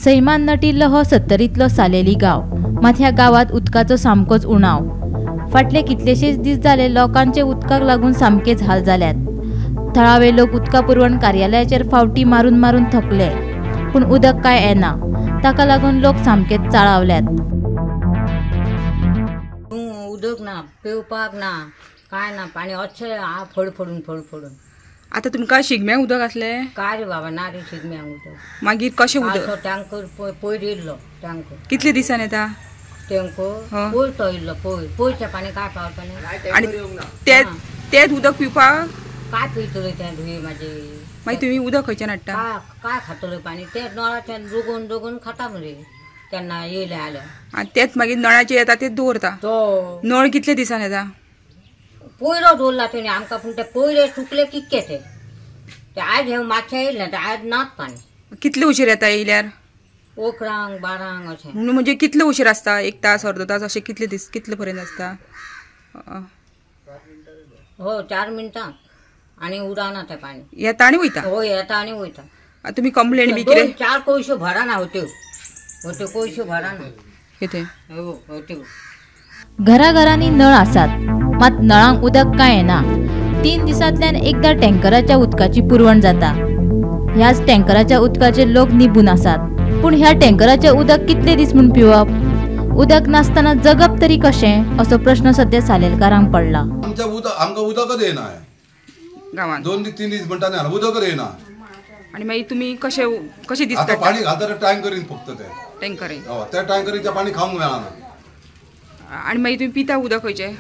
सैमान नटिल्लो हो 70लो सालेली गाव, मात ह्या गावात उदकाचो सामकोच उणाव। फाटले कितलेशेच दीस जाले लोकांचे उदकाक लागून सामकेच हाल जाल्यात। थळावे लोक उदका पुरवण कार्यालयाचेर फावटी मारून मारून थकले, पण उदक काय येना, ताका लागून लोक सामकेच चाळावल्यात। उदक ना, पेवपाक ना, काय ना, पाणी अच्छे फडफडून। आता तुमका शिगम्या उदक असले काय रे बाबा ना रे शिगम्या उदक। मागीर कशें उदक? टँकर पयर येयल्लो टँकर। कितले दिसान येता टँकर पयर तो येयल्लो पयरचें पाणी काय पावतलें आणि तेच उदक पिवपाक काय पितले तें धुये म्हाजे। मागीर तुम्ही उदक खंयच्यान हाडटा? काय खातले पाणी ते नळाच्यान दोगून खाता मरे तेन्ना येयले आल्या। आणि तेच मागीर नळाचे येता तेच दवरता। तो नळ कितले दिसान येता? पयरो दवरला तेणी आमकां, पूण ते पयरे सुकले कितके ते आज हे मातशें येयले ते आज नात पाणी। कितले उशीर येता येयल्यार? 11 12 अशें। म्हणजे कितले उशीर आसता? 1 तास अर्दो तास अशें कितले दीस कितले पर्यंत आसता? हो 4 मिनटां आणि उडाना ते पाणी। येता आनी वयता? हो येता आणि वयता। तुम्ही कंप्लेंट बी कितें? 4 कोयशो भराना होत्यो कोयशो भराना कितें? हो होत्यो। घराघरांनी नळ आसात, मात नळांक उदक काय येना। 3 दिसांतल्यान एकदा टँकराच्या उदकाची पुरवण जाता। ह्याच टँकराच्या उदकाचे लोक निबून आसात, पण ह्या टँकराचे उदक कितले दीस म्हूण पिवप? उदक नासतना जगप तरी कशें, असो प्रश्न सध्या सालेलकारांक पडला। आमकां उदकच येना गांवांत 2-3 दीस म्हणटा उदकच येना। आणि मागीर तुम्ही कशें दीस आता पाणी घालता टँकरीन फक्त ते टँकरीन त्या टँकरीचें पाणी खावंक मेळना। आणि मागीर तुम्ही पिता उदक खंयचें?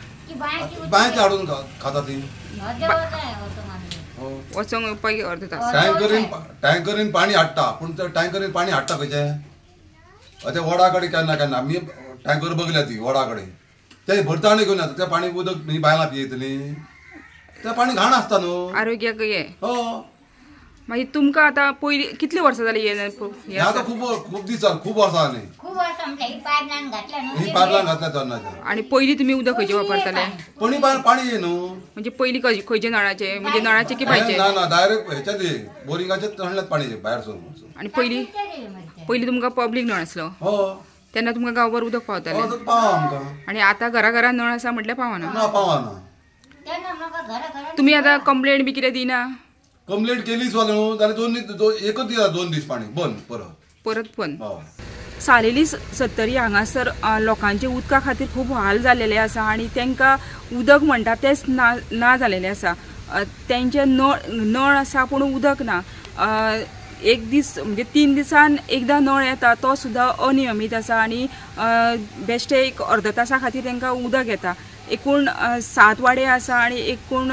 बांयचे हाडून खाता ती वचोंक पळय अर्द तास। टँकरीन पाणी हाडटा, पूण त्या टँकरीन पाणी हाडटा खंयचें? ते वडा कडेन केन्ना आमी टँकर बगल्या ती वडा कडेन ते भरता आनी घेवन येता तें पाणी उदक बायलां पियेतली, तें पाणी घाण आसता न्हू आरोग्याक हे। हो मागीर तुमकां आतां पयलीं कितले वर्सां जाली हे आतां खूब दीस जाले, खूब वर्सां जालीं ही पायपलायन घातल्या तेन्नाच्या। आणि पयलीं तुमी उदक खंयचें वापरताले? पाणी ये न्हू। म्हणजे पयलीं खंयचे नळाचे, म्हणजे नळाचे की बायचे? ना डायरेक्ट हेच्यात बोरिंगाचे हाडल्यात पाणी भायर। आणि पयलीं तुमकां पब्लीक नळ आसलो? हो तेन्ना तुमकां गांवभर उदक पावतालें? पावा आमकां। आणि आता घरा नळ आसा म्हटल्यार पावना? ना पावाना। तुम्ही आता कंप्लेंट बी कितें दिना? कंप्लेंट केलीच न्हू जाल्यार एकच दीस 2 दीस पाणी बंद परत बंद। सालेली 70 हांगासर लोकांचे उदका खातीर खूब हाल जाल्लेले आसा आणि तांकां उदक म्हणटा तेच ना जाल्लेले आसा। तेंचे नळ आसा पूण उदक ना। एक दीस म्हणजे 3 दिसान एकदा नळ येता तो सुद्धा अनियमीत आसा आणि बेश्टे एक अर्द तासा खातीर तांकां उदक येता। एकूण 7 वाडे आसा आणि एकूण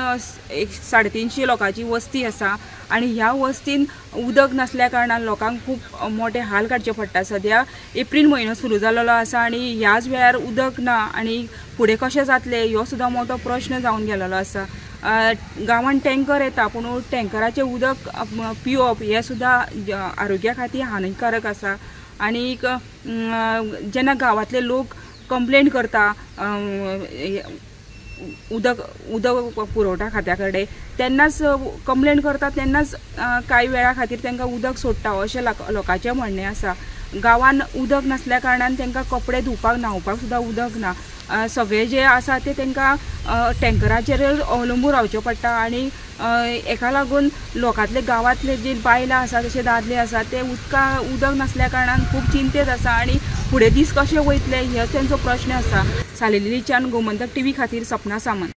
350 लोकांची वस्ती आसा आणि ह्या वस्तीन उदक नासल्या कारणान लोकांक खूब मोठे हाल काडचे पडटा। सद्या एप्रील म्हयनो सुरू जाल्लो आसा आणि ह्याच वेळार उदक ना आणि फुडें कशें जातलें ह्यो सुद्धा मोठो प्रश्न जावन गेलेलो आसा। गांवांत टँकर येता, पूण टँकराचें उदक पिवप हें सुद्धा आरोग्या खातीर हानिकारक आसा। आणि जेन्ना गांवांतले लोक कंप्लेंट करता उदक पुरवठा खात्या कडेन, तेन्नाच कंप्लेंट करता तेन्नाच कांय वेळा खातीर तांकां उदक सोडटा अशें लोकांचें म्हणणें आसा। गांवांत उदक नासल्या कारणान तांकां कपडे धुवपाक न्हावपाक सुद्धा उदक ना। सगळे जे आसा ते तांकां टँकराचेर अवलंबून रावचें पडटा आणि हेका लागून लोकांतले गांवांतले जे बायलां आसा तशे दादले आसा ते उदक नासल्या कारणान खूब चिंतेत आसा आणि फुडें दीस कशे वयतले हो तांचो प्रश्न आसा। सालेलीच्यान गोमंतक टीव्ही खातीर सपना सामंत।